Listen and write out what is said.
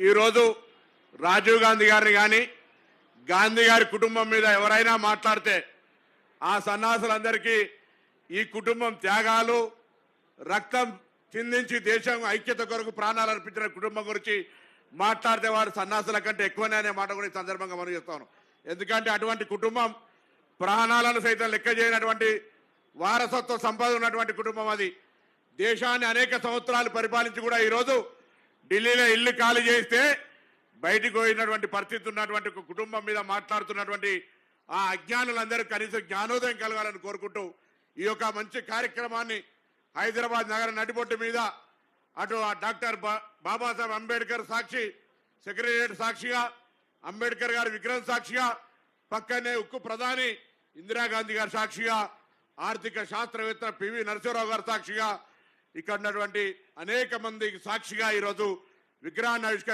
ఈరోజు రాజీవ్ గాంధీ గారిని కానీ గాంధీ గారి కుటుంబం మీద ఎవరైనా మాట్లాడితే ఆ సన్నాసులందరికీ ఈ కుటుంబం త్యాగాలు రక్తం చిందించి దేశం ఐక్యత కొరకు ప్రాణాలు అర్పించిన కుటుంబం గురించి మాట్లాడితే వారు సన్నాసుల కంటే ఎక్కువనే అనే మాట కూడా ఈ సందర్భంగా మనం చేస్తాను. ఎందుకంటే అటువంటి కుటుంబం ప్రాణాలను సైతం లెక్క చేయనటువంటి వారసత్వ సంపద ఉన్నటువంటి కుటుంబం అది. దేశాన్ని అనేక సంవత్సరాలు పరిపాలించి కూడా ఈరోజు ఢిల్లీలో ఇల్లు ఖాళీ చేస్తే బయటికి పోయినటువంటి పరిస్థితి ఉన్నటువంటి ఒక కుటుంబం మీద మాట్లాడుతున్నటువంటి ఆ అజ్ఞానులందరూ కనీసం జ్ఞానోదయం కలగాలని కోరుకుంటూ ఈ యొక్క మంచి కార్యక్రమాన్ని హైదరాబాద్ నగర నడిబొట్టు మీద అటు డాక్టర్ బాబాసాహెబ్ అంబేద్కర్ సాక్షి సెక్రటరియట్ సాక్షిగా, అంబేద్కర్ గారి విగ్రహం సాక్షిగా, పక్కనే ఉక్కు ప్రధాని ఇందిరాగాంధీ గారి సాక్షిగా, ఆర్థిక శాస్త్రవేత్త పివి నరసింహరావు గారి సాక్షిగా, ఇక్కడ ఉన్నటువంటి అనేక మంది సాక్షిగా ఈరోజు విగ్రహాన్ని ఆవిష్కరించారు.